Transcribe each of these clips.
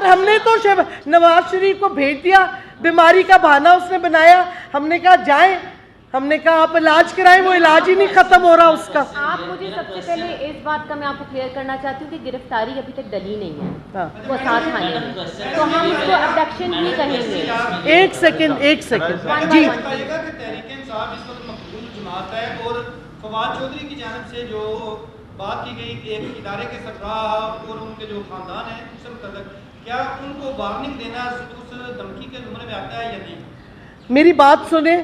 اور ہم نے تو نواز شریف کو بھیج دیا, بیماری کا بہانہ اس نے بنایا. ہم نے کہا جائیں, ہم نے کہا آپ علاج کرائیں, وہ علاج ہی نہیں ختم ہو رہا اس کا. آپ مجھے سب سے پہلے اس بات کا میں آپ کو کلیئر کرنا چاہتی ہوں کہ گرفتاری ابھی تک ڈلی نہیں ہے وہ ساتھ خانے میں, تو ہم اس کو ابڈکشن ہی کہیں گے. ایک سیکنڈ جی. تحریک انصاف اس وقت مقبول جماعت ہے, اور فواد چودھری کی جانب سے جو بات کی گئی ایک ادارے کے سربراہ اور ان کے جو خاندان ہیں اس سے متعلق, کیا ان کو وارننگ دینا اس دھمکی کے زمرے میں آتا ہے یا نہیں؟ میری بات سنیں,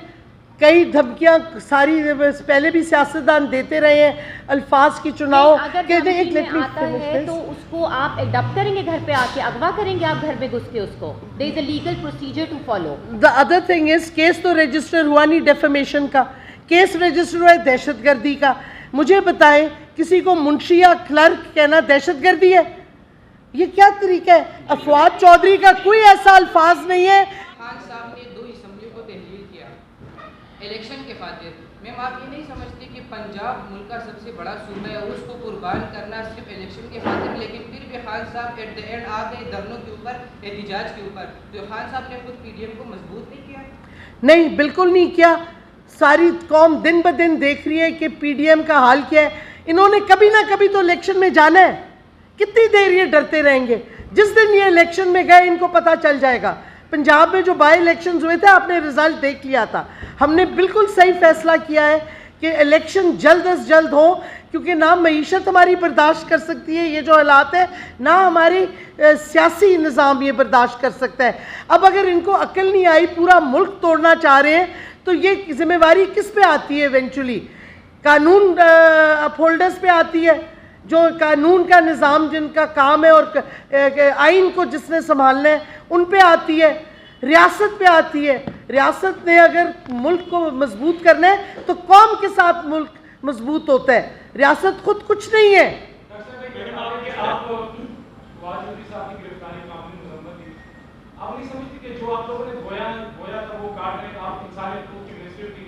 کئی دھمکیاں ساری پہلے بھی سیاستدان دیتے رہے ہیں, الفاظ کی چناؤ. اگر آتا ہے تو اس کو آپ ایڈاپٹ کریں گے, گھر پہ آ کے اغوا کریں گے آپ گھر میں گھس کے اس کو. There is a legal procedure to follow. The other thing is, case تو رجسٹر ہوا نہیں ڈیفیمیشن کا, کیس رجسٹر ہوا ہے دہشت گردی کا. مجھے بتائیں, کسی کو منشی یا کلرک کہنا دہشت گردی ہے؟ یہ کیا طریقہ ہے؟ فواد چودھری کا کوئی ایسا الفاظ نہیں ہے. خان صاحب نے 2 اسمبلیوں کو تحلیل کیا الیکشن کے خاطر. میم آپ یہ نہیں سمجھتے کہ پنجاب ملک کا سب سے بڑا صوبہ ہے, اس کو قربان کرنا صرف الیکشن کے خاطر, لیکن پھر بھی خان صاحب ایٹ دا اینڈ آ گئے دھرنوں کے اوپر, احتجاج کے اوپر. تو خان صاحب نے خود پی ڈی ایم کو مضبوط نہیں کیا؟ نہیں, بالکل نہیں کیا. ساری قوم دن بدن دیکھ رہی ہے کہ پی ڈی ایم کا حال کیا ہے. انہوں نے کبھی نہ کبھی تو الیکشن میں جانا ہے. کتنی دیر یہ ڈرتے رہیں گے؟ جس دن یہ الیکشن میں گئے ان کو پتہ چل جائے گا. پنجاب میں جو بائی الیکشنز ہوئے تھے آپ نے رزلٹ دیکھ لیا تھا. ہم نے بالکل صحیح فیصلہ کیا ہے کہ الیکشن جلد از جلد ہو, کیونکہ نہ معیشت ہماری برداشت کر سکتی ہے یہ جو حالات ہے, نہ ہماری سیاسی نظام یہ برداشت کر سکتا ہے. اب اگر ان کو عقل نہیں آئی, پورا ملک توڑنا چاہ رہے ہیں, تو یہ ذمہ داری کس پہ آتی ہے ایونچولی؟ قانون اپہولڈرز پہ آتی ہے, جو قانون کا نظام جن کا کام ہے اور آئین کو جس نے سنبھالنا ہے ان پہ آتی ہے, ریاست پہ آتی ہے. ریاست نے اگر ملک کو مضبوط کرنا ہے تو قوم کے ساتھ ملک مضبوط ہوتا ہے, ریاست خود کچھ نہیں ہے. آپ نہیں سمجھتی کہ جو آپ لوگوں نے گویا تھا وہ کاٹ رہے, آپ انسانی حقوق کی منسٹر تھی,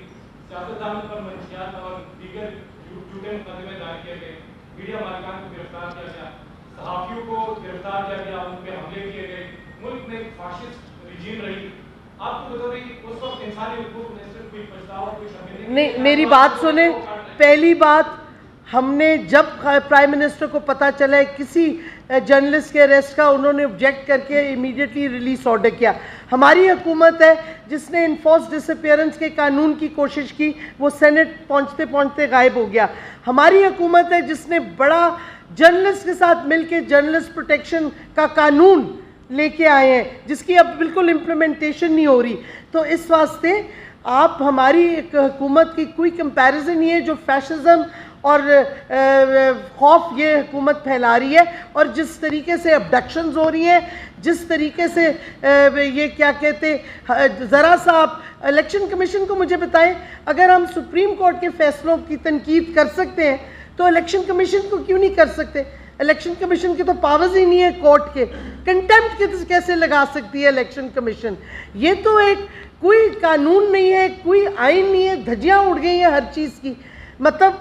سیاستدانوں پر منشیات اور دیگر جھوٹے مقدمے دائر کیے گئے, میڈیا مالکان کو گرفتار کیا گیا, صحافیوں کو گرفتار کیا گیا, ان پہ حملے کیے گئے, ملک میں فاشسٹ رجیم رہی. آپ کو بتا رہی اس وقت انسانی حقوق منسٹر کوئی پچھتاوا کوئی شامل نہیں. میری بات سنیں, پہلی بات, ہم نے جب پرائم منسٹر کو پتہ چلا ہے کسی جرنلسٹ کے اریسٹ کا, انہوں نے آبجیکٹ کر کے امیڈیٹلی ریلیز آرڈر کیا. ہماری حکومت ہے جس نے انفورس ڈس اپیئرنس کے قانون کی کوشش کی, وہ سینٹ پہنچتے پہنچتے غائب ہو گیا. ہماری حکومت ہے جس نے بڑا جرنلسٹ کے ساتھ مل کے جرنلسٹ پروٹیکشن کا قانون لے کے آئے ہیں, جس کی اب بالکل امپلیمنٹیشن نہیں ہو رہی. تو اس واسطے آپ ہماری ایک حکومت کی کوئی کمپیریزن نہیں ہے جو فیشزم اور خوف یہ حکومت پھیلا رہی ہے, اور جس طریقے سے ابڈکشنز ہو رہی ہیں, جس طریقے سے یہ کیا کہتے, ذرا سا آپ الیکشن کمیشن کو مجھے بتائیں, اگر ہم سپریم کورٹ کے فیصلوں کی تنقید کر سکتے ہیں تو الیکشن کمیشن کو کیوں نہیں کر سکتے؟ الیکشن کمیشن کے تو پاورز ہی نہیں ہے کورٹ کے, کنٹیمپٹ کیسے لگا سکتی ہے الیکشن کمیشن؟ یہ تو ایک کوئی قانون نہیں ہے, کوئی آئین نہیں ہے, دھجیاں اڑ گئی ہیں ہر چیز کی. مطلب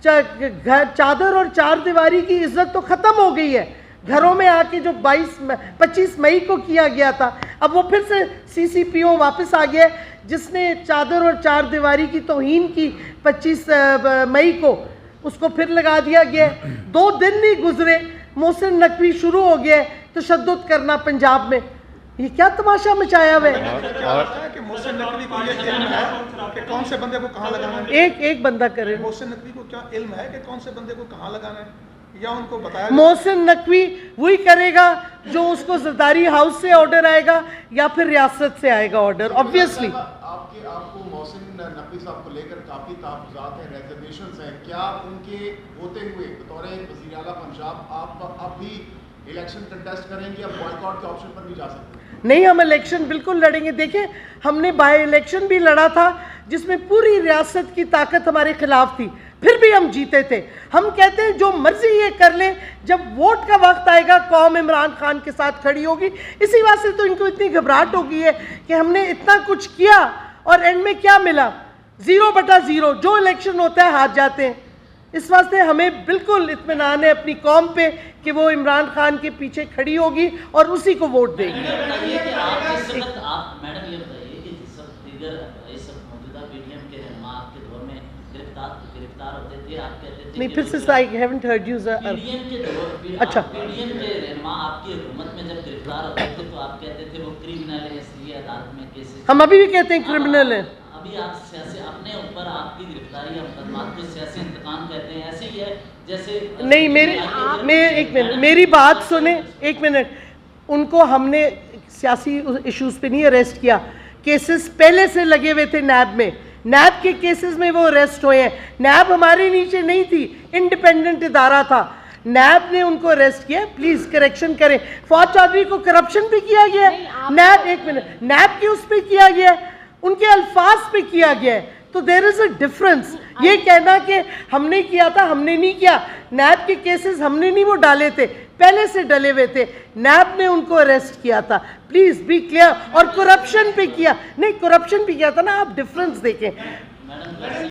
چادر اور چار دیواری کی عزت تو ختم ہو گئی ہے. گھروں میں آ کے جو 25 مئی کو کیا گیا تھا, اب وہ پھر سے CCPO واپس آ گیا, جس نے چادر اور چار دیواری کی توہین کی 25 مئی کو, اس کو پھر لگا دیا گیا. 2 دن نہیں گزرے محسن نقوی شروع ہو گیا تشدد کرنا پنجاب میں. یہ کیا تماشا مچایا ہوا ہے؟ کہ محسن نقوی کو یہ علم ہے کہ کون سے بندے کو کہاں لگانا ہے؟ ایک بندہ کرے. محسن نقوی کو کیا علم ہے کہ کون سے بندے کو کہاں لگانا ہے, یا ان کو بتایا؟ محسن نقوی وہی کرے گا جو اس کو زرداری ہاؤس سے آرڈر آئے گا یا پھر ریاست سے آئے گا آرڈر. آبویسلی آپ کو محسن نقوی صاحب کو لے کر کافی تحفظات ہیں, ریزرویشنز ہیں, کیا ان کے ہوتے ہوئے بطور وزیر اعلیٰ پنجاب آپ اب بھی الیکشن کنٹیسٹ کریں گے یا بوائیکاٹ کے آپشن پر بھی جا سکتے ہیں؟ نہیں, ہم الیکشن بالکل لڑیں گے. دیکھیں, ہم نے بائی الیکشن بھی لڑا تھا جس میں پوری ریاست کی طاقت ہمارے خلاف تھی, پھر بھی ہم جیتے تھے. ہم کہتے ہیں جو مرضی یہ کر لیں, جب ووٹ کا وقت آئے گا قوم عمران خان کے ساتھ کھڑی ہوگی. اسی واسطے تو ان کو اتنی گھبراہٹ ہو گئی ہے کہ ہم نے اتنا کچھ کیا اور اینڈ میں کیا ملا؟ 0/0. جو الیکشن ہوتا ہے ہار جاتے ہیں. اس واسطے ہمیں بالکل اطمینان ہے اپنی قوم پہ کہ وہ عمران خان کے پیچھے کھڑی ہوگی اور اسی کو ووٹ دے گی. بتائیے کہ آپ اس وقت میڈم یہ بتائیے کہ جس وقت دیگر اس وقت موجودہ پی ڈی ایم کے رہنما آپ کے دور میں گرفتار ہوتے تھے, آپ کہتے تھے نہیں, پھر سے I haven't heard you sir. P D M کے دور اچھا پی ڈی ایم کے رہنما آپ کی حکومت میں جب گرفتار ہوتے تھے تو آپ کہتے تھے وہ کرمنل ہے, اس لیے عدالت میں کیسز. ہم ابھی بھی کہتے ہیں کرمنل ہیں. ابھی آپ سیاسی اپنے اوپر آپ کی گرفتاری یا مقدمات کو سیاسی انتقام کہتے ہیں, ایسے ہی ہے جیسے نہیں. میں ایک منٹ میری بات سنیں, ایک منٹ. ان کو ہم نے سیاسی ایشوز پہ نہیں اریسٹ کیا, کیسز پہلے سے لگے ہوئے تھے نیب میں, نیب کے کیسز میں وہ اریسٹ ہوئے ہیں. نیب ہمارے نیچے نہیں تھی, انڈیپینڈنٹ ادارہ تھا, نیب نے ان کو اریسٹ کیا. پلیز کریکشن کریں, فواد چودھری کو کرپشن پہ کیا گیا ہے, نیب ایک منٹ نیب کے اس پہ کیا گیا ہے, ان کے الفاظ پہ کیا گیا ہے. تو دیر از اے ڈفرنس. یہ کہنا کہ ہم نے کیا تھا, ہم نے نہیں کیا. نیب کے کیسز ہم نے نہیں وہ ڈالے تھے, پہلے سے ڈلے ہوئے تھے, نیب نے ان کو اریسٹ کیا تھا. Please be clear. اور کرپشن پہ کیا نہیں, کرپشن پہ کیا تھا نا, آپ ڈفرنس دیکھیں.